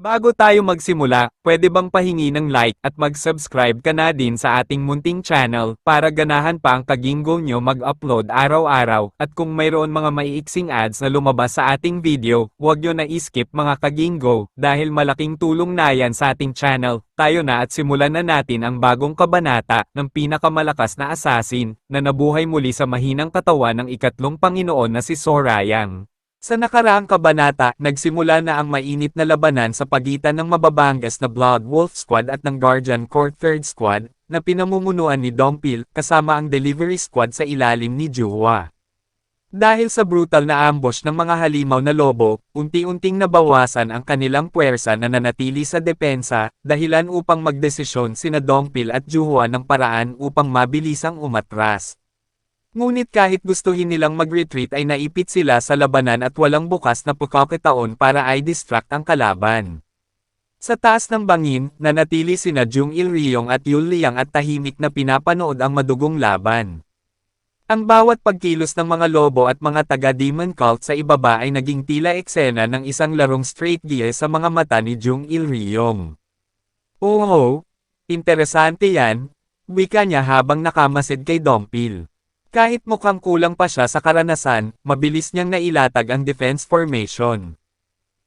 Bago tayo magsimula, pwede bang pahingi ng like at mag-subscribe ka na din sa ating munting channel para ganahan pa ang Kagingo nyo mag-upload araw-araw at kung mayroon mga maiiksing ads na lumabas sa ating video, huwag nyo na i-skip mga Kagingo dahil malaking tulong na yan sa ating channel. Tayo na at simulan na natin ang bagong kabanata ng pinakamalakas na assassin na nabuhay muli sa mahinang katawan ng ikatlong Panginoon na si Sorayang. Sa nakaraang kabanata, nagsimula na ang mainit na labanan sa pagitan ng mababangas na Blood Wolf Squad at ng Guardian Court 3rd Squad, na pinamumunuan ni Dompil, kasama ang Delivery Squad sa ilalim ni Juhwa. Dahil sa brutal na ambush ng mga halimaw na lobo, unti-unting nabawasan ang kanilang puwersa na nanatili sa depensa, dahilan upang magdesisyon sina Dompil at Juhwa ng paraan upang mabilisang umatras. Ngunit kahit gustuhin nilang mag-retreat ay naipit sila sa labanan at walang bukas na pagkakataon para i-distract ang kalaban. Sa taas ng bangin, nanatili sina Jung Il-ryong at Yul Liang at tahimik na pinapanood ang madugong laban. Ang bawat pagkilos ng mga lobo at mga taga-demon cult sa ibaba ay naging tila eksena ng isang larong straight gear sa mga mata ni Jung Il-ryong. "Oo, interesante yan," wika niya habang nakamasid kay Dompil. Kahit mukhang kulang pa siya sa karanasan, mabilis niyang nailatag ang defense formation.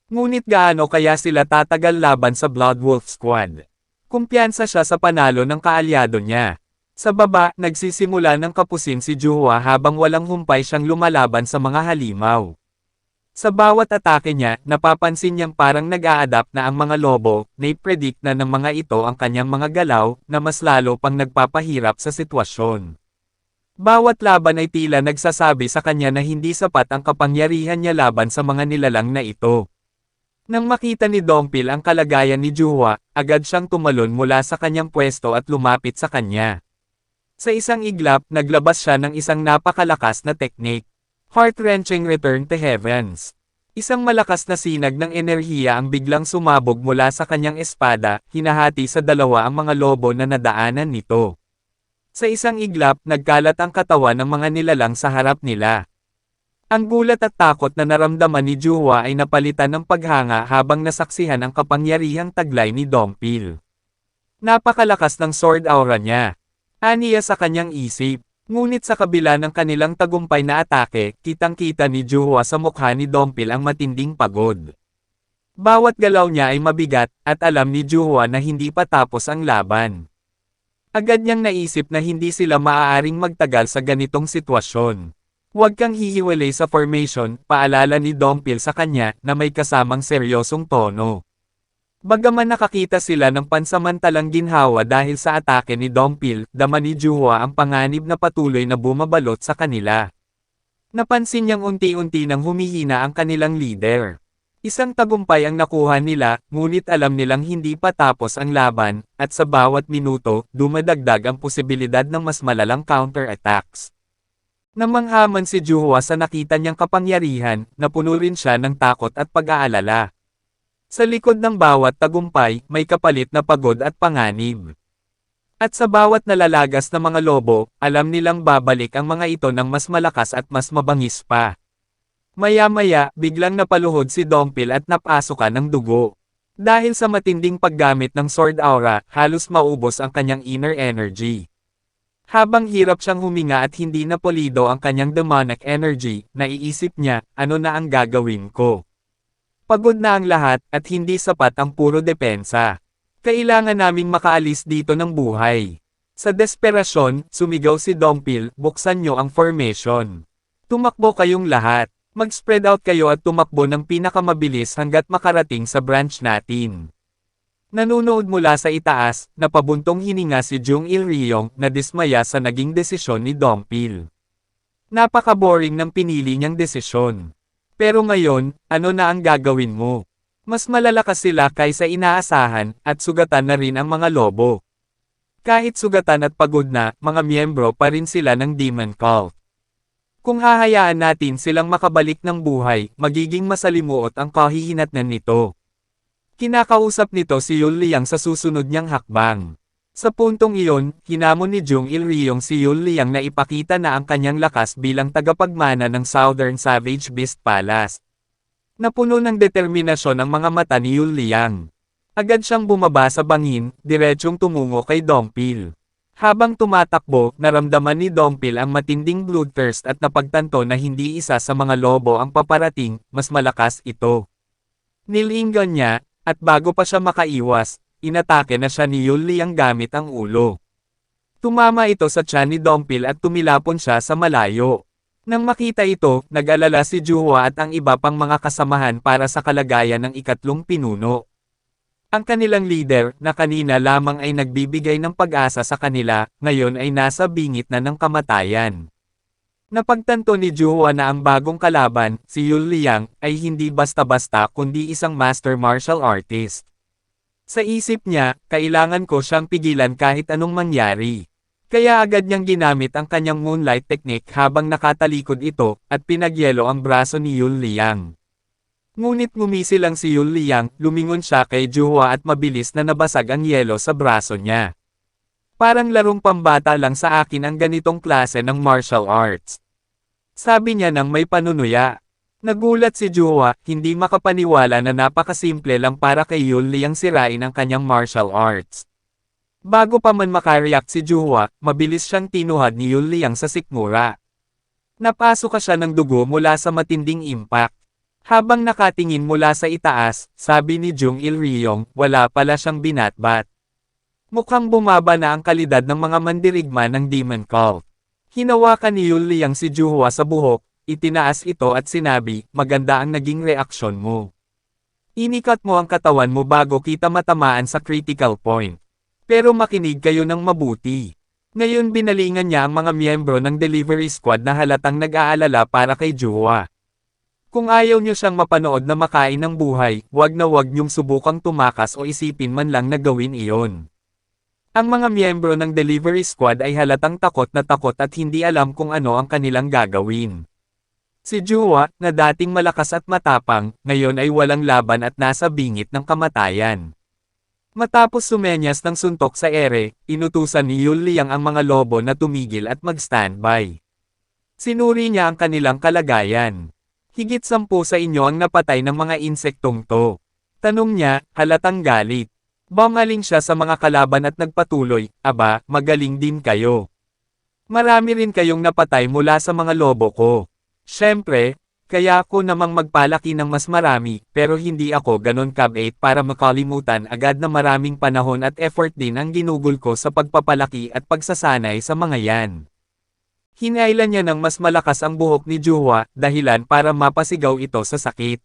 Ngunit gaano kaya sila tatagal laban sa Blood Wolf Squad? Kumpiyansa siya sa panalo ng kaalyado niya. Sa baba, nagsisimula ng kapusin si Juhwa habang walang humpay siyang lumalaban sa mga halimaw. Sa bawat atake niya, napapansin niyang parang nag-a-adapt na ang mga lobo, na-predict na ng mga ito ang kanyang mga galaw, na mas lalo pang nagpapahirap sa sitwasyon. Bawat laban ay tila nagsasabi sa kanya na hindi sapat ang kapangyarihan niya laban sa mga nilalang na ito. Nang makita ni Dompil ang kalagayan ni Juhwa, agad siyang tumalon mula sa kanyang pwesto at lumapit sa kanya. Sa isang iglap, naglabas siya ng isang napakalakas na teknik. Heart-wrenching Return to Heavens. Isang malakas na sinag ng enerhiya ang biglang sumabog mula sa kanyang espada, hinahati sa dalawa ang mga lobo na nadaanan nito. Sa isang iglap, nagkalat ang katawan ng mga nilalang sa harap nila. Ang gulat at takot na naramdaman ni Juhwa ay napalitan ng paghanga habang nasaksihan ang kapangyarihang taglay ni Dompil. Napakalakas ng sword aura niya. Aniya sa kanyang isip. Ngunit sa kabila ng kanilang tagumpay na atake, kitang-kita ni Juhwa sa mukha ni Dompil ang matinding pagod. Bawat galaw niya ay mabigat, at alam ni Juhwa na hindi pa tapos ang laban. Agad niyang naisip na hindi sila maaaring magtagal sa ganitong sitwasyon. "Huwag kang hihiwalay sa formation," paalala ni Dompil sa kanya na may kasamang seryosong tono. Bagaman nakakita sila ng pansamantalang ginhawa dahil sa atake ni Dompil, dama ni Juhwa ang panganib na patuloy na bumabalot sa kanila. Napansin niyang unti-unti nang humihina ang kanilang leader. Isang tagumpay ang nakuha nila, ngunit alam nilang hindi pa tapos ang laban, at sa bawat minuto, dumadagdag ang posibilidad ng mas malalang counter-attacks. Namanghaman si Juhwa sa nakita niyang kapangyarihan, napuno rin siya ng takot at pag-aalala. Sa likod ng bawat tagumpay, may kapalit na pagod at panganib. At sa bawat nalalagas na mga lobo, alam nilang babalik ang mga ito ng mas malakas at mas mabangis pa. Maya-maya, biglang napaluhod si Dompil at napasukan ng dugo. Dahil sa matinding paggamit ng sword aura, halos maubos ang kanyang inner energy. Habang hirap siyang huminga at hindi napolido ang kanyang demonic energy, naiisip niya, ano na ang gagawin ko? Pagod na ang lahat, at hindi sapat ang puro depensa. Kailangan naming makaalis dito ng buhay. Sa desperasyon, sumigaw si Dompil, "Buksan niyo ang formation. Tumakbo kayong lahat. Mag-spread out kayo at tumakbo ng pinakamabilis hanggat makarating sa branch natin." Nanunood mula sa itaas, napabuntong hininga si Jung Il-ryong, na dismaya sa naging desisyon ni Dompil. Napaka-boring ng pinili niyang desisyon. "Pero ngayon, ano na ang gagawin mo? Mas malalakas sila kaysa inaasahan, at sugatan na rin ang mga lobo." Kahit sugatan at pagod na, mga miyembro pa rin sila ng Demon Cult. Kung hahayaan natin silang makabalik ng buhay, magiging masalimuot ang kahihinatnan nito. Kinakausap nito si Yul Liang sa susunod niyang hakbang. Sa puntong iyon, hinamon ni Jung Il-ryong si Yul Liang na ipakita na ang kanyang lakas bilang tagapagmana ng Southern Savage Beast Palace. Napuno ng determinasyon ang mga mata ni Yul Liang. Agad siyang bumaba sa bangin, diretsyong tumungo kay Dongpil. Habang tumatakbo, naramdaman ni Dongpil ang matinding bloodthirst at napagtanto na hindi isa sa mga lobo ang paparating, mas malakas ito. Nilinggan niya, at bago pa siya makaiwas, inatake na siya ni Yul Liang gamit ang ulo. Tumama ito sa tiyan ni Dongpil at tumilapon siya sa malayo. Nang makita ito, nag-alala si Juhwa at ang iba pang mga kasamahan para sa kalagayan ng ikatlong pinuno. Ang kanilang leader, na kanina lamang ay nagbibigay ng pag-asa sa kanila, ngayon ay nasa bingit na ng kamatayan. Napagtanto ni Juhwa na ang bagong kalaban, si Yul Liang, ay hindi basta-basta kundi isang master martial artist. Sa isip niya, kailangan ko siyang pigilan kahit anong mangyari. Kaya agad niyang ginamit ang kanyang moonlight technique habang nakatalikod ito, at pinagyelo ang braso ni Yul Liang. Ngunit ngumisi lang si Yul Liang, lumingon siya kay Juhwa at mabilis na nabasag ang yelo sa braso niya. Parang larong pambata lang sa akin ang ganitong klase ng martial arts. Sabi niya nang may panunuya. Nagulat si Juhwa, hindi makapaniwala na napakasimple lang para kay Yul Liang sirain ang kanyang martial arts. Bago pa man makareact si Juhwa, mabilis siyang tinuhad ni Yul Liang sa sikmura. Napasok siya ng dugo mula sa matinding impact. Habang nakatingin mula sa itaas, sabi ni Jung Il-ryong, wala pala siyang binatbat. Mukhang bumaba na ang kalidad ng mga mandirigma ng Demon Cult. Hinawakan ni Yul Liang si Juhwa sa buhok, itinaas ito at sinabi, maganda ang naging reaksyon mo. Inikat mo ang katawan mo bago kita matamaan sa critical point. Pero makinig kayo ng mabuti. Ngayon binalingan niya ang mga miyembro ng delivery squad na halatang nag-aalala para kay Juhwa. Kung ayaw niyo siyang mapanood na makain ng buhay, wag na wag niyong subukang tumakas o isipin man lang na gawin iyon. Ang mga miyembro ng delivery squad ay halatang takot at hindi alam kung ano ang kanilang gagawin. Si Juhwa, na dating malakas at matapang, ngayon ay walang laban at nasa bingit ng kamatayan. Matapos sumenyas ng suntok sa ere, inutusan ni Yul Liang ang mga lobo na tumigil at mag-standby. Sinuri niya ang kanilang kalagayan. Higit 10 sa inyo ang napatay ng mga insektong to. Tanong niya, halatang galit. Bumaling siya sa mga kalaban at nagpatuloy, aba, magaling din kayo. Marami rin kayong napatay mula sa mga lobo ko. Siyempre, kaya ako namang magpalaki ng mas marami, pero hindi ako ganon kabait para makalimutan agad na maraming panahon at effort din ang ginugol ko sa pagpapalaki at pagsasanay sa mga yan. Hinailan niya ng mas malakas ang buhok ni Juhwa, dahilan para mapasigaw ito sa sakit.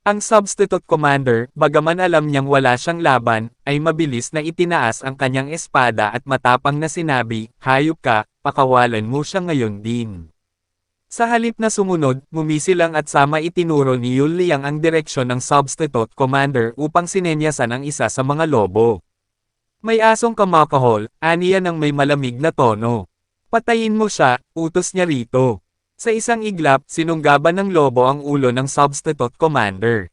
Ang substitute commander, bagaman alam niyang wala siyang laban, ay mabilis na itinaas ang kanyang espada at matapang na sinabi, hayop ka, pakawalan mo siya ngayon din. Sa halip na sumunod, ngumisi lang at sama itinuro ni Yul Liang ang direksyon ng substitute commander upang sinenyasan ang isa sa mga lobo. May asong kamakahol, aniya ng may malamig na tono. Patayin mo siya, utos niya rito. Sa isang iglap, sinunggaban ng lobo ang ulo ng substitute commander.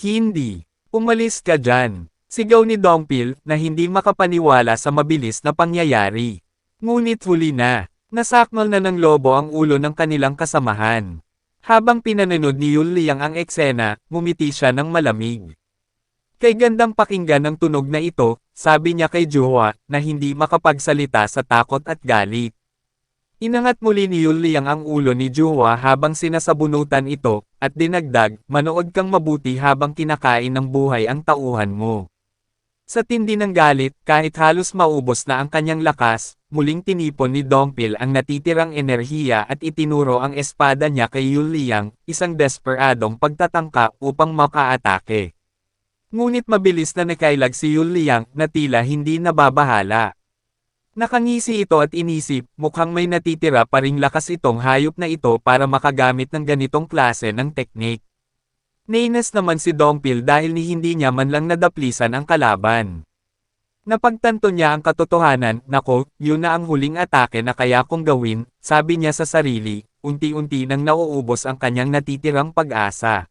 Hindi. Umalis ka dyan. Sigaw ni Dongpil, na hindi makapaniwala sa mabilis na pangyayari. Ngunit huli na. Nasakmal na ng lobo ang ulo ng kanilang kasamahan. Habang pinanonood ni Yul Liang ang eksena, ngumiti siya ng malamig. Kay gandang pakinggan ng tunog na ito, sabi niya kay Juhwa, na hindi makapagsalita sa takot at galit. Inangat muli ni Yul Liang ang ulo ni Juhwa habang sinasabunutan ito, at dinagdag, manood kang mabuti habang kinakain ng buhay ang tauhan mo. Sa tindi ng galit, kahit halos maubos na ang kanyang lakas, muling tinipon ni Dongpil ang natitirang enerhiya at itinuro ang espada niya kay Yul Liang, isang desperadong pagtatangka upang makaatake. Ngunit mabilis na nakailag si Yul Liang na tila hindi nababahala. Nakangisi ito at inisip, mukhang may natitira pa ring lakas itong hayop na ito para makagamit ng ganitong klase ng teknik. Nainis naman si Dongpil dahil hindi niya man lang nadaplisan ang kalaban. Napagtanto niya ang katotohanan, nako, yun na ang huling atake na kaya kong gawin, sabi niya sa sarili, unti-unti nang nauubos ang kanyang natitirang pag-asa.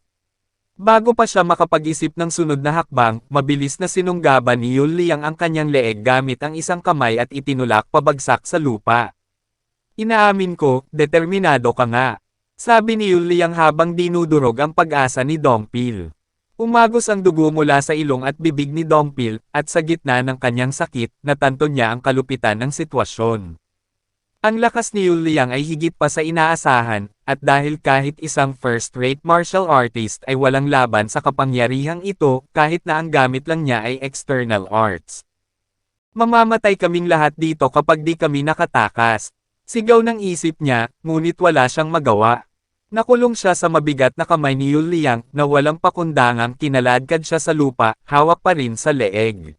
Bago pa siya makapag-isip ng sunod na hakbang, mabilis na sinunggaban ni Yul Liang ang kanyang leeg gamit ang isang kamay at itinulak pabagsak sa lupa. Inaamin ko, determinado ka nga. Sabi ni Yuliang habang dinudurog ang pag-asa ni Dongpil. Umagos ang dugo mula sa ilong at bibig ni Dongpil, at sa gitna ng kanyang sakit, natanto niya ang kalupitan ng sitwasyon. Ang lakas ni Yuliang ay higit pa sa inaasahan, at dahil kahit isang first-rate martial artist ay walang laban sa kapangyarihang ito, kahit na ang gamit lang niya ay external arts. Mamamatay kaming lahat dito kapag di kami nakatakas. Sigaw ng isip niya, ngunit wala siyang magawa. Nakulong siya sa mabigat na kamay ni Yuliang na walang pakundangang kinaladkad siya sa lupa, hawak pa rin sa leeg.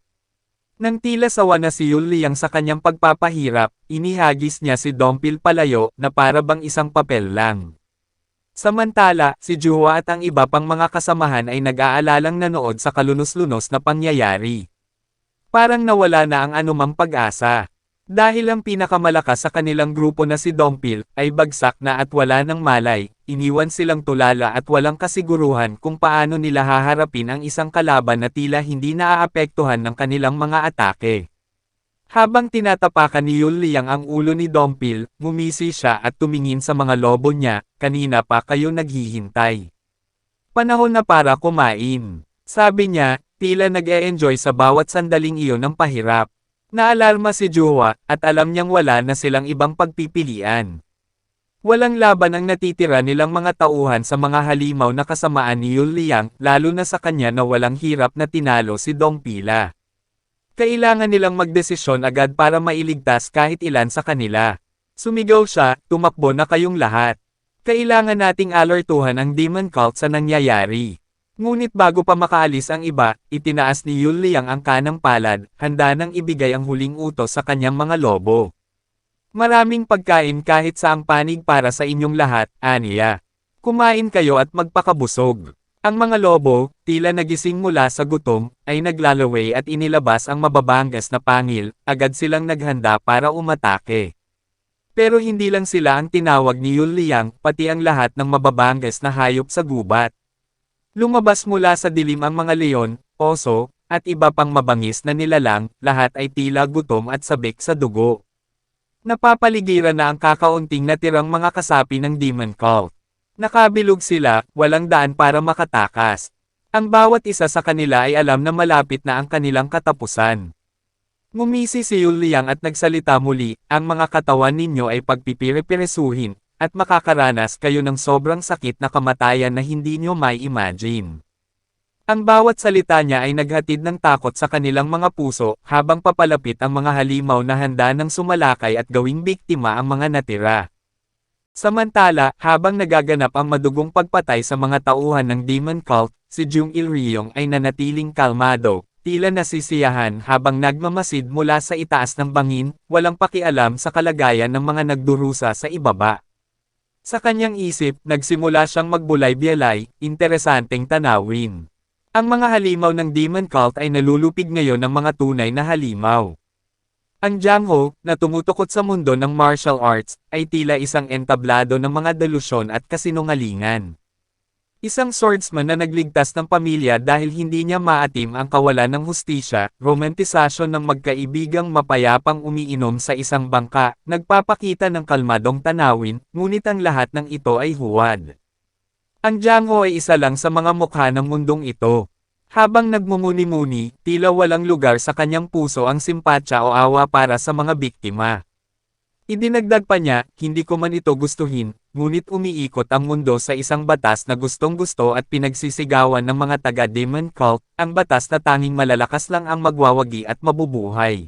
Nang tila sawa na si Yuliang sa kanyang pagpapahirap, inihagis niya si Dongpil palayo na para bang isang papel lang. Samantala, si Juhwa at ang iba pang mga kasamahan ay nag-aalalang nanood sa kalunos-lunos na pangyayari. Parang nawala na ang anumang pag-asa. Dahil ang pinakamalakas sa kanilang grupo na si Dongpil ay bagsak na at wala ng malay, iniwan silang tulala at walang kasiguruhan kung paano nila haharapin ang isang kalaban na tila hindi naaapektuhan ng kanilang mga atake. Habang tinatapakan ni Yuliang ang ulo ni Dongpil, ngumisi siya at tumingin sa mga lobo niya, kanina pa kayo naghihintay. Panahon na para kumain. Sabi niya, tila nag-e-enjoy sa bawat sandaling iyon ng pahirap. Naalarma si Juhwa, at alam niyang wala na silang ibang pagpipilian. Walang laban ang natitira nilang mga tauhan sa mga halimaw na kasamaan ni Yuliang, lalo na sa kanya na walang hirap na tinalo si Dongpila. Kailangan nilang magdesisyon agad para mailigtas kahit ilan sa kanila. Sumigaw siya, tumakbo na kayong lahat. Kailangan nating alertuhan ang Demon Cult sa nangyayari. Ngunit bago pa makaalis ang iba, itinaas ni Yuliang ang kanang palad, handa nang ibigay ang huling utos sa kanyang mga lobo. Maraming pagkain kahit saang panig para sa inyong lahat, aniya. Kumain kayo at magpakabusog. Ang mga lobo, tila nagising mula sa gutom, ay naglalaway at inilabas ang mababangas na pangil, agad silang naghanda para umatake. Pero hindi lang sila ang tinawag ni Yuliang, pati ang lahat ng mababangas na hayop sa gubat. Lumabas mula sa dilim ang mga leon, oso, at iba pang mabangis na nilalang, lahat ay tila gutom at sabik sa dugo. Napapaligiran na ang kakaunting natirang mga kasapi ng Demon Cult. Nakabilog sila, walang daan para makatakas. Ang bawat isa sa kanila ay alam na malapit na ang kanilang katapusan. Ngumisi si Yuliang at nagsalita muli, ang mga katawan ninyo ay pagpipire-piresuhin, at makakaranas kayo ng sobrang sakit na kamatayan na hindi nyo may imagine. Ang bawat salita niya ay naghatid ng takot sa kanilang mga puso, habang papalapit ang mga halimaw na handa ng sumalakay at gawing biktima ang mga natira. Samantala, habang nagaganap ang madugong pagpatay sa mga tauhan ng Demon Cult, si Jung Il-ryong ay nanatiling kalmado, tila nasisiyahan habang nagmamasid mula sa itaas ng bangin, walang pakialam sa kalagayan ng mga nagdurusa sa ibaba. Sa kanyang isip, nagsimula siyang magbulay-bialay, interesanteng tanawin. Ang mga halimaw ng Demon Cult ay nalulupig ngayon ng mga tunay na halimaw. Ang Jiangho, na tumutukod sa mundo ng martial arts, ay tila isang entablado ng mga delusyon at kasinungalingan. Isang swordsman na nagligtas ng pamilya dahil hindi niya maatim ang kawalan ng hustisya, romantisasyon ng magkaibigang mapayapang umiinom sa isang bangka, nagpapakita ng kalmadong tanawin, ngunit ang lahat ng ito ay huwad. Ang Jiangho ay isa lang sa mga mukha ng mundong ito. Habang nagmumuni-muni, tila walang lugar sa kanyang puso ang simpatya o awa para sa mga biktima. Idinagdag pa niya, hindi ko man ito gustuhin, ngunit umiikot ang mundo sa isang batas na gustong-gusto at pinagsisigawan ng mga taga-Demon Cult, ang batas na tanging malalakas lang ang magwawagi at mabubuhay.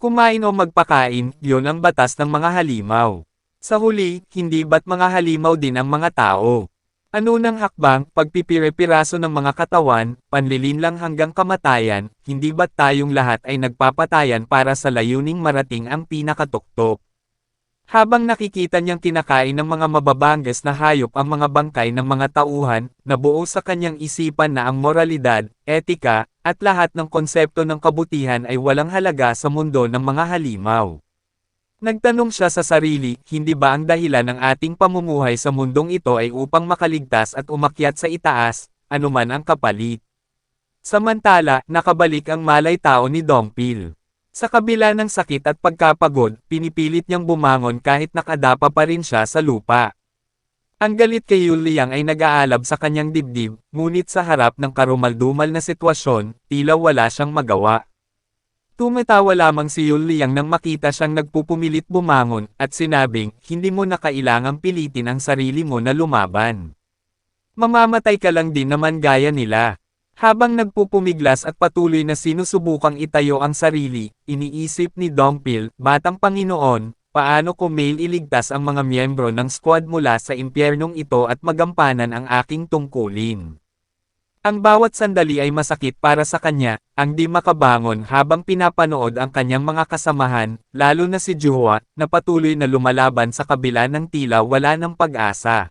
Kumain o magpakain, yon ang batas ng mga halimaw. Sa huli, hindi ba't mga halimaw din ang mga tao? Ano ng hakbang, pagpipire-piraso ng mga katawan, panlilinlang hanggang kamatayan, hindi ba't tayong lahat ay nagpapatayan para sa layuning marating ang pinakatuktok? Habang nakikita niyang kinakain ng mga mababangas na hayop ang mga bangkay ng mga tauhan, nabuo sa kanyang isipan na ang moralidad, etika, at lahat ng konsepto ng kabutihan ay walang halaga sa mundo ng mga halimaw. Nagtanong siya sa sarili, hindi ba ang dahilan ng ating pamumuhay sa mundong ito ay upang makaligtas at umakyat sa itaas, anuman ang kapalit? Samantala, nakabalik ang malay tao ni Dongpil. Sa kabila ng sakit at pagkapagod, pinipilit niyang bumangon kahit nakadapa pa rin siya sa lupa. Ang galit kay Yuliang ay nag-aalab sa kanyang dibdib, ngunit sa harap ng karumaldumal na sitwasyon, tila wala siyang magawa. Tumatawa lamang si Yuliang nang makita siyang nagpupumilit bumangon, at sinabing, hindi mo na kailangang pilitin ang sarili mo na lumaban. Mamamatay ka lang din naman gaya nila. Habang nagpupumiglas at patuloy na sinusubukang itayo ang sarili, iniisip ni Dongpil, batang Panginoon, paano ko iligtas ang mga miyembro ng squad mula sa impyernong ito at magampanan ang aking tungkulin. Ang bawat sandali ay masakit para sa kanya, ang di makabangon habang pinapanood ang kanyang mga kasamahan, lalo na si Juhwa, na patuloy na lumalaban sa kabila ng tila wala ng pag-asa.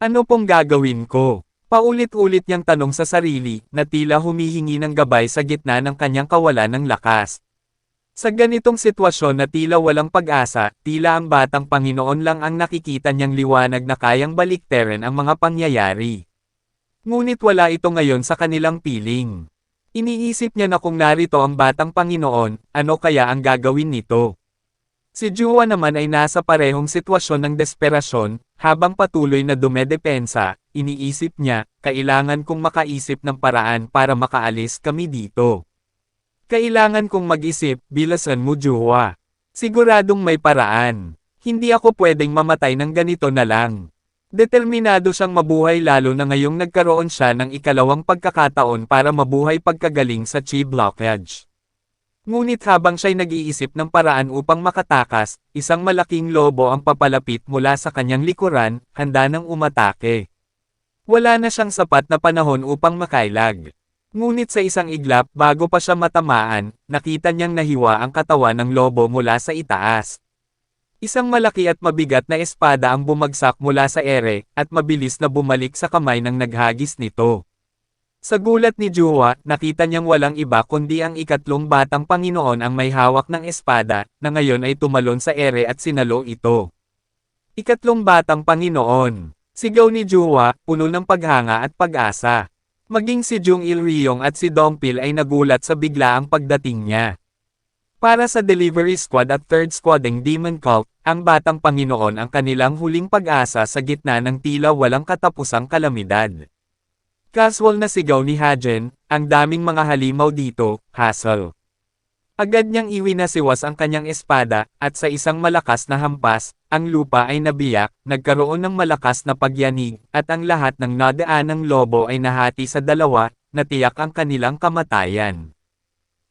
Ano pong gagawin ko? Paulit-ulit niyang tanong sa sarili, na tila humihingi ng gabay sa gitna ng kanyang kawalan ng lakas. Sa ganitong sitwasyon na tila walang pag-asa, tila ang batang Panginoon lang ang nakikita niyang liwanag na kayang baliktarin ang mga pangyayari. Ngunit wala ito ngayon sa kanilang piling. Iniisip niya na kung narito ang batang Panginoon, ano kaya ang gagawin nito? Si Juhwa naman ay nasa parehong sitwasyon ng desperasyon, habang patuloy na dumedepensa, iniisip niya, kailangan kong makaisip ng paraan para makaalis kami dito. Kailangan kong mag-isip, bilasan mo Juhwa. Siguradong may paraan. Hindi ako pwedeng mamatay ng ganito na lang. Determinado siyang mabuhay lalo na ngayong nagkaroon siya ng ikalawang pagkakataon para mabuhay pagkagaling sa chi blockage. Ngunit habang siya'y nag-iisip ng paraan upang makatakas, isang malaking lobo ang papalapit mula sa kanyang likuran, handa nang umatake. Wala na siyang sapat na panahon upang makailag. Ngunit sa isang iglap bago pa siya matamaan, nakita niyang nahiwa ang katawan ng lobo mula sa itaas. Isang malaki at mabigat na espada ang bumagsak mula sa ere, at mabilis na bumalik sa kamay ng naghagis nito. Sa gulat ni Juhwa, nakita niyang walang iba kundi ang ikatlong batang Panginoon ang may hawak ng espada, na ngayon ay tumalon sa ere at sinalo ito. Ikatlong batang Panginoon. Sigaw ni Juhwa, puno ng paghanga at pag-asa. Maging si Jung Il-ryong at si Dongpil ay nagulat sa biglaang pagdating niya. Para sa Delivery Squad at Third Squading Demon Cult, ang batang Panginoon ang kanilang huling pag-asa sa gitna ng tila walang katapusang kalamidad. Casual na sigaw ni Hajen, ang daming mga halimaw dito, hassle. Agad niyang iwinasiwas ang kanyang espada, at sa isang malakas na hampas, ang lupa ay nabiyak, nagkaroon ng malakas na pagyanig, at ang lahat ng nadaan ng lobo ay nahati sa dalawa, natiyak ang kanilang kamatayan.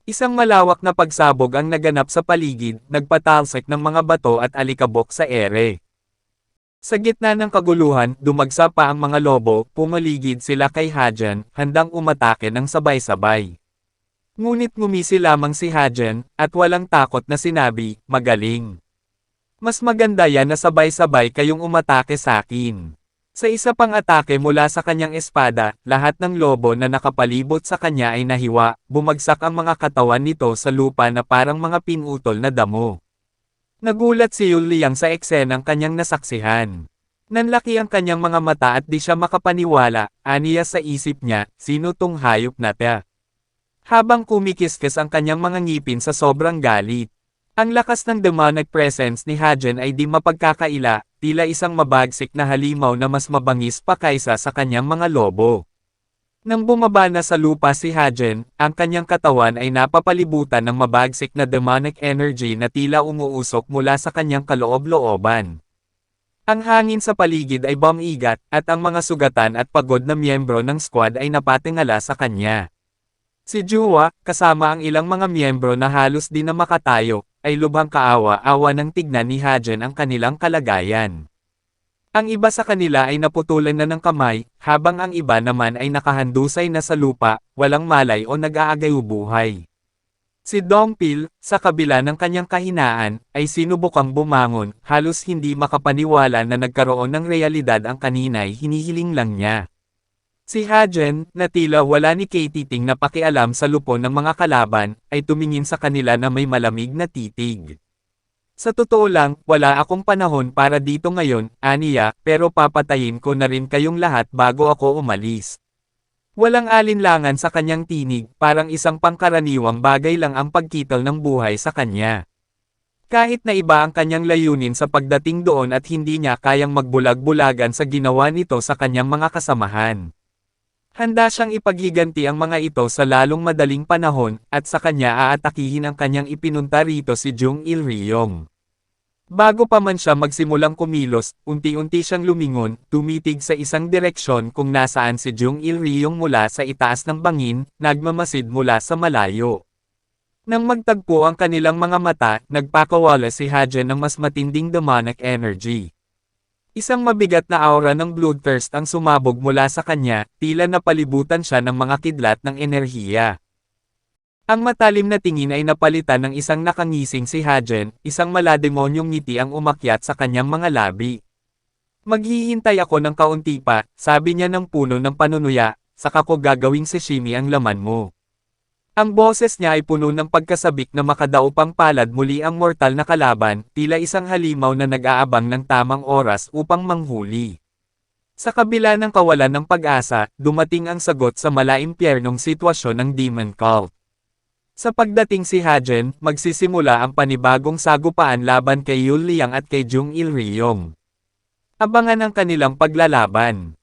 Isang malawak na pagsabog ang naganap sa paligid, nagpatalsik ng mga bato at alikabok sa ere. Sa gitna ng kaguluhan, dumagsa pa ang mga lobo, pumaligid sila kay Hajen, handang umatake ng sabay-sabay. Ngunit ngumisi lamang si Hajen, at walang takot na sinabi, magaling. Mas maganda yan na sabay-sabay kayong umatake sa akin. Sa isa pang atake mula sa kanyang espada, lahat ng lobo na nakapalibot sa kanya ay nahiwa, bumagsak ang mga katawan nito sa lupa na parang mga pinutol na damo. Nagulat si Yuliang sa eksenang kanyang nasaksihan. Nanlaki ang kanyang mga mata at di siya makapaniwala, aniya sa isip niya, sino tong hayop na ta? Habang kumikiskis ang kanyang mga ngipin sa sobrang galit. Ang lakas ng demonic presence ni Hajen ay di mapagkakaila, tila isang mabagsik na halimaw na mas mabangis pa kaysa sa kanyang mga lobo. Nang bumaba na sa lupa si Hajen, ang kanyang katawan ay napapalibutan ng mabagsik na demonic energy na tila umuusok mula sa kanyang kaloob-looban. Ang hangin sa paligid ay bumigat, at ang mga sugatan at pagod na miyembro ng squad ay napatingala sa kanya. Si Juhwa, kasama ang ilang mga miyembro na halos di na makatayo, ay lubhang kaawa-awa nang tignan ni Hajen ang kanilang kalagayan. Ang iba sa kanila ay naputulan na ng kamay, habang ang iba naman ay nakahandusay na sa lupa, walang malay o nag-aagaw buhay. Si Dongpil, sa kabila ng kanyang kahinaan, ay sinubukang bumangon, halos hindi makapaniwala na nagkaroon ng realidad ang kanina'y hinihiling lang niya. Si Hajen, na tila wala ni Katie-ting na pakialam sa lupon ng mga kalaban, ay tumingin sa kanila na may malamig na titig. Sa totoo lang, wala akong panahon para dito ngayon, aniya, pero papatayin ko na rin kayong lahat bago ako umalis. Walang alinlangan sa kanyang tinig, parang isang pangkaraniwang bagay lang ang pagkitol ng buhay sa kanya. Kahit na iba ang kanyang layunin sa pagdating doon at hindi niya kayang magbulag-bulagan sa ginawa nito sa kanyang mga kasamahan. Handa siyang ipaghiganti ang mga ito sa lalong madaling panahon, at sa kanya aatakihin ang kanyang ipinunta rito si Jung Il-ryong. Bago pa man siya magsimulang kumilos, unti-unti siyang lumingon, tumitig sa isang direksyon kung nasaan si Jung Il-ryong mula sa itaas ng bangin, nagmamasid mula sa malayo. Nang magtagpo ang kanilang mga mata, nagpakawala si Hajen ng mas matinding demonic energy. Isang mabigat na aura ng bloodthirst ang sumabog mula sa kanya, tila napalibutan siya ng mga kidlat ng enerhiya. Ang matalim na tingin ay napalitan ng isang nakangising si Hajen, isang malademonyong ngiti ang umakyat sa kanyang mga labi. Maghihintay ako ng kaunti pa, sabi niya ng puno ng panunuya, saka ko gagawing sashimi ang laman mo. Ang boses niya ay puno ng pagkasabik na makadaupang palad muli ang mortal na kalaban, tila isang halimaw na nag-aabang ng tamang oras upang manghuli. Sa kabila ng kawalan ng pag-asa, dumating ang sagot sa malaimpyernong sitwasyon ng Demon Cult. Sa pagdating si Hajen, magsisimula ang panibagong sagupaan laban kay Yul Liang at kay Jung Il-ryong. Abangan ang kanilang paglalaban.